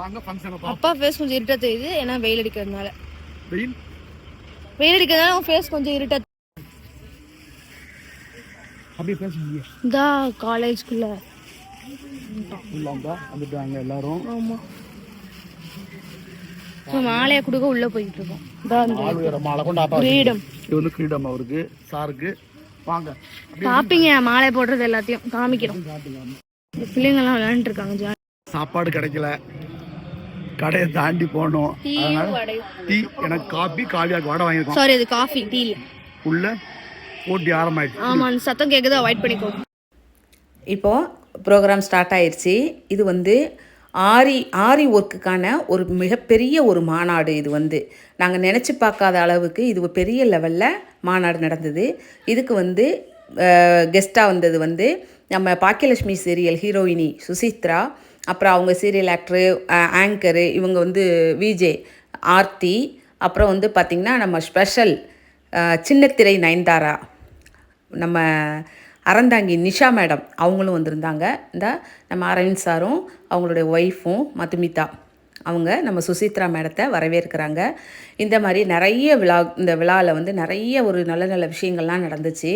அப்பா ஃபேஸ் கொஞ்சம் இருட்டா தெரியுது, ஏன்னா வெயில் அடிக்கிறதுனால. வெயில் அடிக்கிறதுனால உன் ஃபேஸ் கொஞ்சம் இருட்டா. இதா காலேஜ்குள்ள எல்லாரும். ஆமா, மாலையை கொடுக்க உள்ள போயிட்டு இருக்கோம். கிரீடம், இது வந்து கிரீடம் அவருக்கு சாருக்கு. வாங்க பாப்பீங்க, மாலை போடுறது எல்லாத்தையும் காமிக்கிறோம். பிள்ளைங்க எல்லாம் விளையாண்டு இருக்காங்க. சாப்பாடு கிடைக்கல, கடையை தாண்டி போனோம். டீ, எனக்கு காபி, காவியாக்கு வடை வாங்கிருக்கோம். சாரி, அது காஃபி, டீ இல்ல. உள்ள போட்டி ஆரம்பிச்சு. ஆமா, அந்த சத்தம் கேக்குது, அவாய்ட் பண்ணிக்கோ. இப்போ ப்ரோக்ராம் ஸ்டார்ட் ஆயிடுச்சு. இது வந்து ஆரி ஒர்க்குக்கான ஒரு மிகப்பெரிய ஒரு மாநாடு. இது வந்து நாங்கள் நினச்சி பார்க்காத அளவுக்கு இது பெரிய லெவலில் மாநாடு நடந்தது. இதுக்கு வந்து கெஸ்ட்டாக வந்தது வந்து நம்ம பாக்கியலட்சுமி சீரியல் ஹீரோயினி சுசித்ரா, அப்புறம் அவங்க சீரியல் ஆக்டரு, ஆங்கரு, இவங்க வந்து விஜே ஆர்த்தி, அப்புறம் வந்து பார்த்திங்கன்னா நம்ம ஸ்பெஷல் சின்னத்திரை நயன்தாரா, நம்ம அறந்தாங்கி நிஷா மேடம் அவங்களும் வந்திருந்தாங்க. இந்த நம்ம அரவிந்த் சாரும் அவங்களுடைய ஒய்ஃபும் மதுமிதா அவங்க நம்ம சுசித்ரா மேடத்தை வரவேற்கிறாங்க. இந்த மாதிரி நிறைய இந்த விழாவில் வந்து நிறைய ஒரு நல்ல நல்ல விஷயங்கள்லாம் நடந்துச்சு.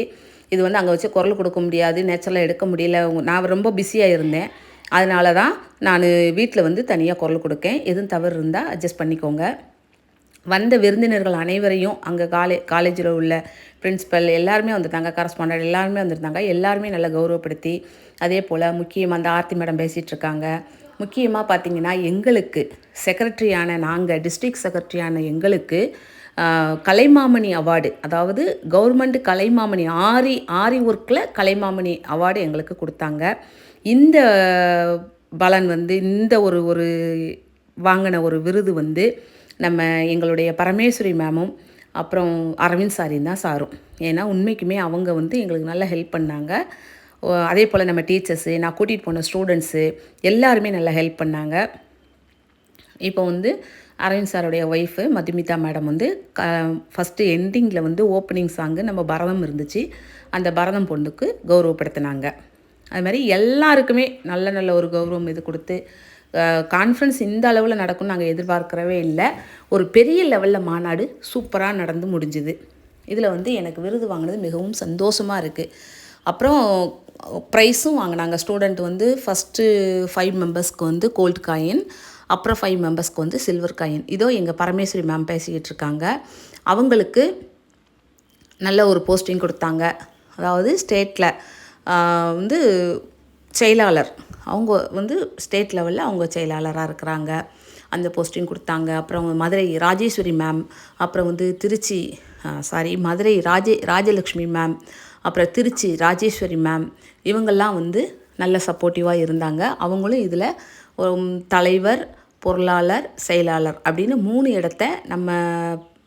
இது வந்து அங்கே வச்சு குரல் கொடுக்க முடியாது, நேச்சரலாக எடுக்க முடியல. நான் ரொம்ப பிஸியாக இருந்தேன், அதனால தான் நான் வீட்டில் வந்து தனியாக குரல் கொடுக்கேன். எதுவும் தவறு இருந்தால் அட்ஜஸ்ட் பண்ணிக்கோங்க. வந்த விருந்தினர்கள் அனைவரையும் அங்கே காலேஜில் உள்ள பிரின்ஸிபல் எல்லாருமே வந்துட்டாங்க, கரஸ்பாண்டன்ட் எல்லாருமே வந்திருந்தாங்க. எல்லாருமே நல்லா கௌரவப்படுத்தி, அதே போல் முக்கியமாக அந்த ஆர்த்தி மேடம் பேசிகிட்ருக்காங்க. முக்கியமாக பார்த்திங்கன்னா எங்களுக்கு செக்ரட்டரியான நாங்கள் டிஸ்ட்ரிக்ட் செக்ரட்டரியான எங்களுக்கு கலைமாமணி அவார்டு, அதாவது கவர்மெண்ட் கலைமாமணி ஆரி ஒர்க்கில் கலைமாமணி அவார்டு எங்களுக்கு கொடுத்தாங்க. இந்த பலன் வந்து இந்த ஒரு வாங்கின ஒரு விருது வந்து நம்ம எங்களுடைய பரமேஸ்வரி மேமும் அப்புறம் அரவிந்த் சாரும். ஏன்னா உண்மைக்குமே அவங்க வந்து எங்களுக்கு நல்லா ஹெல்ப் பண்ணாங்க. அதே போல் நம்ம டீச்சர்ஸு, நான் கூட்டிகிட்டு போன ஸ்டூடெண்ட்ஸு எல்லாருமே நல்லா ஹெல்ப் பண்ணாங்க. இப்போ வந்து அரவிந்த் சாருடைய ஒய்ஃபு மதுமிதா மேடம் வந்து ஃபஸ்ட்டு எண்டிங்கில் வந்து ஓப்பனிங் சாங்கு நம்ம பரதம் இருந்துச்சு, அந்த பரதம் பொண்ணுக்கு கௌரவப்படுத்தினாங்க. அது மாதிரி எல்லாருக்குமே நல்ல நல்ல ஒரு கௌரவம் இது கொடுத்து கான்ஃபரன்ஸ் இந்த அளவில் நடக்கும்னு நாங்கள் எதிர்பார்க்கவே இல்லை. ஒரு பெரிய லெவலில் மாநாடு சூப்பராக நடந்து முடிஞ்சுது. இதில் வந்து எனக்கு விருது வாங்கினது மிகவும் சந்தோஷமாக இருக்குது. அப்புறம் ப்ரைஸும் வாங்கினாங்க. ஸ்டூடெண்ட் வந்து ஃபஸ்ட்டு 5 மெம்பர்ஸ்க்கு வந்து கோல்டு காயின், அப்புறம் 5 மெம்பர்ஸ்க்கு வந்து சில்வர் காயின். இதோ எங்கள் பரமேஸ்வரி மேம் பேசிக்கிட்டு இருக்காங்க. அவங்களுக்கு நல்ல ஒரு போஸ்டிங் கொடுத்தாங்க. அதாவது ஸ்டேட்டில் வந்து செயலாளர், அவங்க வந்து ஸ்டேட் லெவலில் அவங்க செயலாளராக இருக்கிறாங்க, அந்த போஸ்டிங் கொடுத்தாங்க. அப்புறம் மதுரை ராஜேஸ்வரி மேம், அப்புறம் வந்து மதுரை ராஜலக்ஷ்மி மேம், அப்புறம் திருச்சி ராஜேஸ்வரி மேம், இவங்கெல்லாம் வந்து நல்ல சப்போர்ட்டிவாக இருந்தாங்க. அவங்களும் இதில் தலைவர், பொருளாளர், செயலாளர் அப்படின்னு 3 இடத்த நம்ம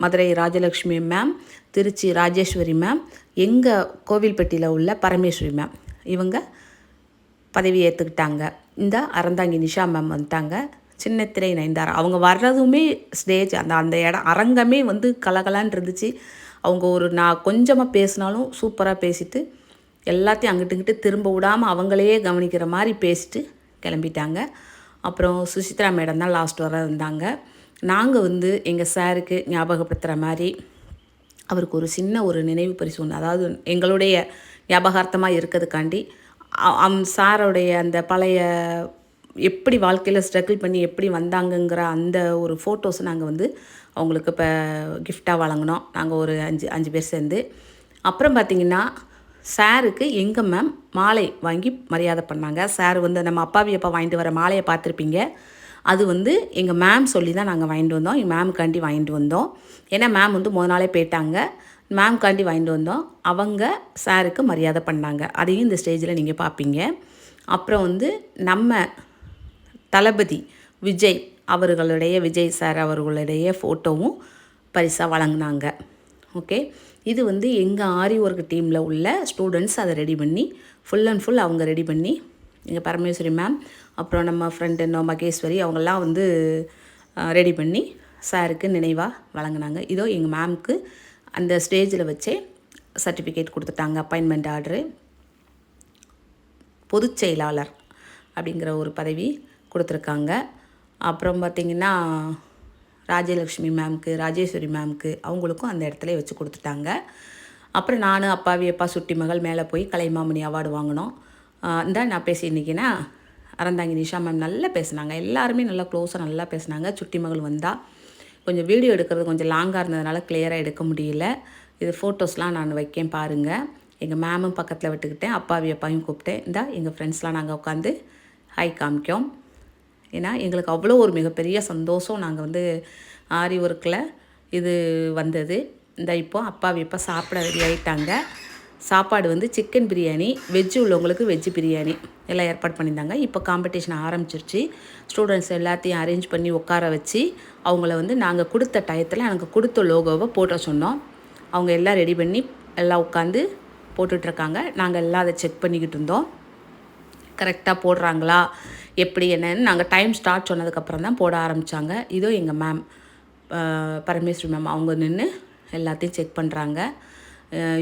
மதுரை ராஜலக்ஷ்மி மேம், திருச்சி ராஜேஸ்வரி மேம், எங்கள் கோவில்பட்டியில் உள்ள பரமேஸ்வரி மேம் இவங்க பதவி ஏற்றுக்கிட்டாங்க. இந்த அறந்தாங்கி நிஷா மேம் வந்துட்டாங்க. சின்னத்திரை நயன்தாரா அவங்க வர்றதுமே ஸ்டேஜ் அந்த இடம் அரங்கமே வந்து கலகலான்னு இருந்துச்சு. அவங்க நான் கொஞ்சமாக பேசினாலும் சூப்பராக பேசிட்டு எல்லாத்தையும் அங்கிட்டு திரும்ப விடாமல் அவங்களையே கவனிக்கிற மாதிரி பேசிட்டு கிளம்பிட்டாங்க. அப்புறம் சுசித்ரா மேடம் தான் லாஸ்ட் வர இருந்தாங்க. நாங்கள் வந்து எங்கள் சாருக்கு ஞாபகப்படுத்துகிற மாதிரி அவருக்கு ஒரு சின்ன ஒரு நினைவு பரிசு ஒன்று, அதாவது எங்களுடைய ஞாபகார்த்தமாக இருக்கிறதுக்காண்டி சாரோடைய அந்த பழைய எப்படி வாழ்க்கையில் ஸ்ட்ரகிள் பண்ணி எப்படி வந்தாங்கங்கிற அந்த ஒரு ஃபோட்டோஸை நாங்கள் வந்து அவங்களுக்கு இப்போ கிஃப்டாக வழங்கினோம். நாங்கள் ஒரு 5 பேர் சேர்ந்து. அப்புறம் பார்த்திங்கன்னா சாருக்கு எங்கள் மேம் மாலை வாங்கி மரியாதை பண்ணாங்க. சார் வந்து நம்ம அப்பா வாங்கிட்டு வர மாலையை பார்த்துருப்பீங்க, அது வந்து எங்கள் மேம் சொல்லி தான் நாங்கள் வாங்கிட்டு வந்தோம். எங்கள் மேமுக்காண்டி வாங்கிட்டு வந்தோம். ஏன்னா மேம் வந்து முதல் நாளே போயிட்டாங்க. மேம்காண்டி வாங்கிட்டு வந்தோம். அவங்க சாருக்கு மரியாதை பண்ணாங்க. அதையும் இந்த ஸ்டேஜில் நீங்கள் பார்ப்பீங்க. அப்புறம் வந்து நம்ம தளபதி விஜய் சார் அவர்களுடைய ஃபோட்டோவும் பரிசாக வழங்கினாங்க. ஓகே, இது வந்து எங்கள் ஆரி ஒர்க் டீமில் உள்ள ஸ்டூடெண்ட்ஸ் அதை ரெடி பண்ணி ஃபுல் அண்ட் ஃபுல் அவங்க ரெடி பண்ணி எங்கள் பரமேஸ்வரி மேம், அப்புறம் நம்ம ஃப்ரெண்டு மகேஸ்வரி அவங்கெல்லாம் வந்து ரெடி பண்ணி சாருக்கு நினைவாக வழங்கினாங்க. இதோ எங்கள் மேம்க்கு அந்த ஸ்டேஜில் வச்சே சர்டிஃபிகேட் கொடுத்துட்டாங்க. அப்பாயின்மெண்ட் ஆர்டரு, பொதுச் செயலாளர் அப்படிங்கிற ஒரு பதவி கொடுத்துருக்காங்க. அப்புறம் பார்த்திங்கன்னா ராஜலக்ஷ்மி மேம்க்கு, ராஜேஸ்வரி மேம்க்கு அவங்களுக்கும் அந்த இடத்துல வச்சு கொடுத்துட்டாங்க. அப்புறம் நான் அப்பா சுட்டி மகள் மேலே போய் கலைமாமணி அவார்டு வாங்கினோம். நான் பேசியிருந்தீங்கன்னா அறந்தாங்கி நிஷா மேம் நல்லா பேசுனாங்க. எல்லாருமே நல்லா க்ளோஸாக நல்லா பேசுனாங்க. சுட்டி மகள் வந்தால் கொஞ்சம் வீடியோ எடுக்கிறது கொஞ்சம் லாங்காக இருந்ததுனால கிளியராக எடுக்க முடியல. இது ஃபோட்டோஸ்லாம் நான் வைக்கேன் பாருங்கள். எங்கள் மேமும் பக்கத்தில் விட்டுக்கிட்டேன், அப்பாவையும் கூப்பிட்டேன். எங்கள் ஃப்ரெண்ட்ஸ்லாம் நாங்கள் உட்காந்து ஹாய் காமிக்கோம். ஏன்னா எங்களுக்கு அவ்வளோ ஒரு மிகப்பெரிய சந்தோஷம். நாங்கள் வந்து ஆரி ஒர்க்கில் இது வந்தது. இப்போ அப்பா சாப்பிட ரெடி ஆகிட்டாங்க. சாப்பாடு வந்து சிக்கன் பிரியாணி, வெஜ்ஜு உள்ளவங்களுக்கு வெஜ்ஜு பிரியாணி எல்லாம் ஏற்பாடு பண்ணியிருந்தாங்க. இப்போ காம்படிஷன் ஆரம்பிச்சிருச்சு. ஸ்டூடெண்ட்ஸ் எல்லாத்தையும் அரேஞ்ச் பண்ணி உட்கார வச்சு அவங்கள வந்து நாங்கள் கொடுத்த டயத்தில் எனக்கு கொடுத்த லோகோவை போட்ட சொன்னோம். அவங்க எல்லாம் ரெடி பண்ணி எல்லாம் உட்காந்து போட்டுட்ருக்காங்க. நாங்கள் எல்லாம் அதை செக் பண்ணிக்கிட்டு இருந்தோம். கரெக்டாக போடுறாங்களா எப்படி என்னன்னு நாங்கள் டைம் ஸ்டார்ட் சொன்னதுக்கப்புறம் தான் போட ஆரம்பித்தாங்க. இதோ எங்கள் மேம் பரமேஸ்வரி மேம் அவங்க நின்று எல்லாத்தையும் செக் பண்ணுறாங்க.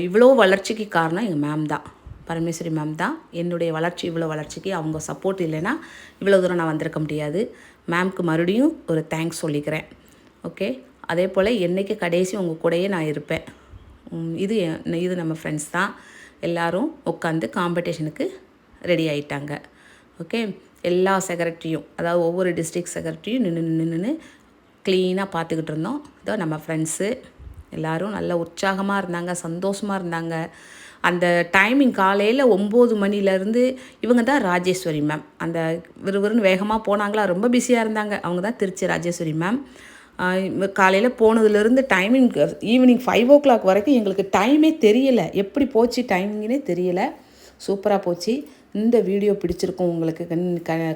இவ்வளோ வளர்ச்சிக்கு காரணம் எங்கள் மேம் தான், பரமேஸ்வரி மேம் தான். என்னுடைய வளர்ச்சி இவ்வளோ வளர்ச்சிக்கு அவங்க சப்போர்ட் இல்லைன்னா இவ்வளோ தூரம் நான் வந்திருக்க முடியாது. மேம்க்கு மறுபடியும் ஒரு தேங்க்ஸ் சொல்லிக்கிறேன். ஓகே, அதே போல் என்றைக்கு கடைசி உங்கள் கூடயே நான் இருப்பேன். இது நம்ம ஃப்ரெண்ட்ஸ் தான். எல்லோரும் உட்காந்து காம்படிஷனுக்கு ரெடி ஆகிட்டாங்க. ஓகே, எல்லா செக்ரட்டரியும், அதாவது ஒவ்வொரு டிஸ்ட்ரிக்ட் செக்ரட்டரியும் நின்று க்ளீனாக பார்த்துக்கிட்டு இருந்தோம். இதோ நம்ம ஃப்ரெண்ட்ஸு எல்லோரும் நல்ல உற்சாகமாக இருந்தாங்க, சந்தோஷமாக இருந்தாங்க. அந்த டைமிங் காலையில் 9 மணிலேருந்து இவங்க தான் ராஜேஸ்வரி மேம். அந்த விறுவிறுன்னு வேகமாக போனாங்களா, ரொம்ப பிஸியாக இருந்தாங்க. அவங்க தான் திருச்சி ராஜேஸ்வரி மேம். காலையில் போனதுலேருந்து டைமிங் ஈவினிங் 5 o'clock வரைக்கும் எங்களுக்கு டைமே தெரியலை. எப்படி போச்சு டைமிங்னே தெரியலை. சூப்பராக போச்சு. இந்த வீடியோ பிடிச்சிருக்கும் உங்களுக்கு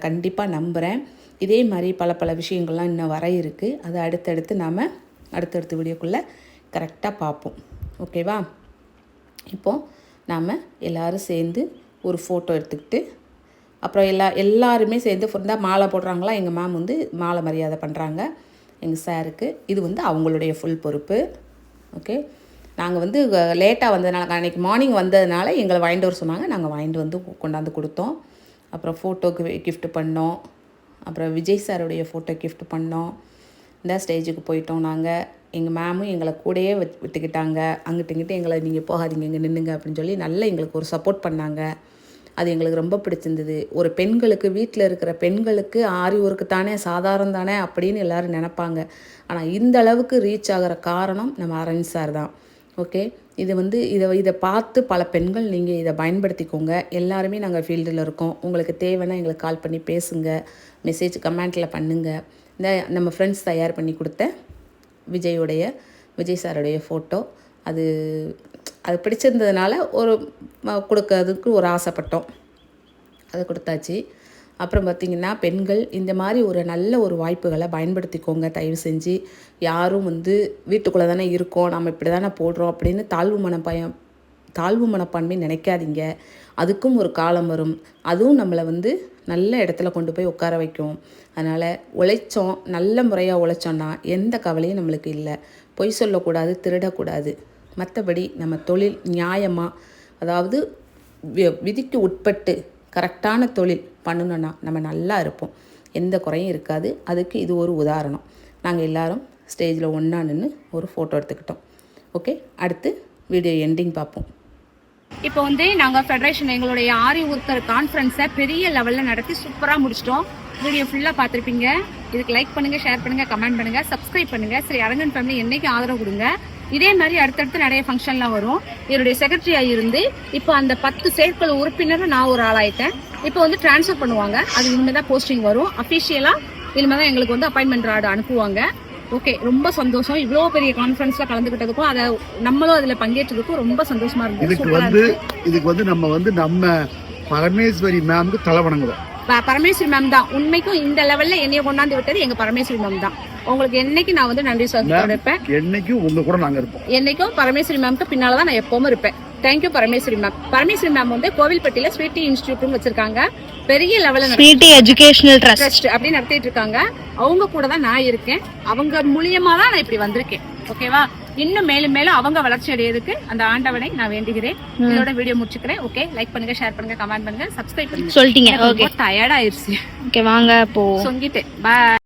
கண்டிப்பாக நம்புகிறேன். இதே மாதிரி பல விஷயங்கள்லாம் இன்னும் வர இருக்குது. அதை அடுத்தடுத்த வீடியோக்குள்ளே கரெக்டாக பார்ப்போம். ஓகேவா? இப்போது நாம் எல்லோரும் சேர்ந்து ஒரு ஃபோட்டோ எடுத்துக்கிட்டு அப்புறம் எல்லாருமே சேர்ந்து மாலை போடுறாங்களா. எங்கள் மேம் வந்து மாலை மரியாதை பண்ணுறாங்க எங்கள் சாருக்கு. இது வந்து அவங்களுடைய ஃபுல் பொறுப்பு. ஓகே, நாங்கள் வந்து லேட்டாக வந்ததுனால, அன்றைக்கி மார்னிங் வந்ததுனால எங்களை வாங்கிட்டு வர சொன்னாங்க. நாங்கள் வாங்கிட்டு வந்து கொண்டாந்து கொடுத்தோம். அப்புறம் ஃபோட்டோக்கு கிஃப்ட் பண்ணோம். அப்புறம் விஜய் சாருடைய ஃபோட்டோ கிஃப்ட் பண்ணோம். இந்த ஸ்டேஜுக்கு போயிட்டோம். நாங்கள் எங்கள் மேமும் எங்களை கூடயே விட்டுக்கிட்டாங்க. அங்கிட்டு எங்களை நீங்கள் போகாதீங்க, இங்கே நின்றுங்க அப்படின்னு சொல்லி நல்லா எங்களுக்கு ஒரு சப்போர்ட் பண்ணாங்க. அது எங்களுக்கு ரொம்ப பிடிச்சிருந்தது. ஒரு பெண்களுக்கு, வீட்டில் இருக்கிற பெண்களுக்கு ஆரி ஒர்க்கு தானே, சாதாரணம் தானே அப்படின்னு எல்லோரும் நினைப்பாங்க. ஆனால் இந்த அளவுக்கு ரீச் ஆகிற காரணம் நம்ம அரவிந்த் சார் தான். ஓகே, இதை பார்த்து பல பெண்கள் நீங்கள் இதை பயன்படுத்திக்கோங்க. எல்லாருமே நாங்கள் ஃபீல்டில் இருக்கோம். உங்களுக்கு தேவைன்னா எங்களுக்கு கால் பண்ணி பேசுங்க, மெசேஜ் கமெண்ட்டில் பண்ணுங்கள். நம்ம ஃப்ரெண்ட்ஸ் தயார் பண்ணி கொடுத்த விஜய் சாருடைய ஃபோட்டோ அது பிடிச்சிருந்ததுனால கொடுக்கறதுக்கு ஒரு ஆசைப்பட்டோம். அதை கொடுத்தாச்சு. அப்புறம் பார்த்திங்கன்னா பெண்கள் இந்த மாதிரி ஒரு நல்ல ஒரு வாய்ப்புகளை பயன்படுத்திக்கோங்க. தயவு செஞ்சு யாரும் வந்து வீட்டுக்குள்ளே தானே இருக்கோம், நம்ம இப்படி தானே போடுறோம் அப்படின்னு தாழ்வு மனப்பான்மை நினைக்காதீங்க. அதுக்கும் ஒரு காலம் வரும். அதுவும் நம்மளை வந்து நல்ல இடத்துல கொண்டு போய் உட்கார வைக்கும். அதனால் உழைச்சோம், நல்ல முறையாக உழைச்சோன்னா எந்த கவலையும் நம்மளுக்கு இல்லை. பொய் சொல்லக்கூடாது, திருடக்கூடாது. மற்றபடி நம்ம தொழில் நியாயமாக, அதாவது விதிக்கு உட்பட்டு கரெக்டான தொழில் பண்ணணுன்னா நம்ம நல்லா இருப்போம். எந்த குறையும் இருக்காது. அதுக்கு இது ஒரு உதாரணம். நாங்கள் எல்லோரும் ஸ்டேஜில் ஒன்றா நின்று ஒரு ஃபோட்டோ எடுத்துக்கிட்டோம். ஓகே, அடுத்து வீடியோ எண்டிங் பார்ப்போம். இப்போ வந்து நாங்கள் ஃபெடரேஷன் எங்களுடைய ஆரி ஒர்க்கர் கான்ஃபரன்ஸை பெரிய லெவலில் நடத்தி சூப்பராக முடிச்சிட்டோம். வீடியோ ஃபுல்லாக பார்த்துருப்பீங்க. இதுக்கு லைக் பண்ணுங்கள், ஷேர் பண்ணுங்கள், கமெண்ட் பண்ணுங்கள், சப்ஸ்கிரைப் பண்ணுங்கள். சரி, அரங்கன் ஃபேமிலி என்னைக்கு ஆதரவு கொடுங்க. இதே மாதிரி அடுத்தடுத்து நிறைய ஃபங்க்ஷன்லாம் வரும். என்னுடைய செக்ரட்டரியாக இருந்து இப்போ அந்த 10 செயற்குழு உறுப்பினரும் நான் ஒரு ஆளாயிட்டேன். இப்போ வந்து ட்ரான்ஸ்ஃபர் பண்ணுவாங்க. அது இனிமேல் தான் போஸ்டிங் வரும். அஃபிஷியலாக இனிமேல் தான் எங்களுக்கு வந்து அப்பாயின்மெண்ட் ஆர்டர் அனுப்புவாங்க. ஓகே, ரொம்ப சந்தோஷம். இவ்வளோ பெரிய கான்ஃபரன்ஸ்ல கலந்துக்கிட்டதுக்கும் அதை நம்மளும் அதில் பங்கேற்றதுக்கும் ரொம்ப சந்தோஷமா இருந்துச்சு. இதுக்கு வந்து நம்ம பரமேஸ்வரி மேம்க்கு தலை வணங்குறோம். பரமேஸ்வரி மேம் தான் உண்மைக்கும் இந்த லெவல்ல என்னைய கொண்டாந்து விட்டது எங்க பரமேஸ்வரி மேம் தான். உங்களுக்கு என்னைக்கு நான் வந்து நன்றி சொல்லிருப்பேன். என்னைக்கும் உங்க கூட நாங்க இருப்போம். என்னைக்கும் பரமேஸ்வரி மேம்க்கு பின்னாலதான் நான் எப்பவும் இருப்பேன். Thank you Parameswari ma'am. Parameswari ma'am வந்து கோவில்பட்டியில ஸ்வீட்டி இன்ஸ்டிடியூட் வச்சிருக்காங்க. பெரிய லெவல்ல ஸ்வீட்டி எஜுகேஷனல் ட்ரஸ்ட் அப்படி நடத்திட்டு இருக்காங்க. அவங்க கூட தான் நான் இருக்கேன். அவங்க மூலியமா தான் நான் இப்படி வந்திருக்கேன். ஓகேவா? இன்னும் மேலும் மேலும் அவங்க வளர்ச்சி அடையதுக்கு அந்த ஆண்டவனை நான் வேண்டுகிறேன். இதோட வீடியோ முடிச்சுக்கிறேன். ஓகே, லைக் பண்ணுங்க, ஷேர் பண்ணுங்க, கமெண்ட் பண்ணுங்க, சப்ஸ்கிரைப் பண்ணுங்க. சொல்லிட்டீங்க. ஓகே, டயர்ட் ஆயிருச்சு. ஓகே, வாங்க போ. சொல்லிட்டேன். பாய்.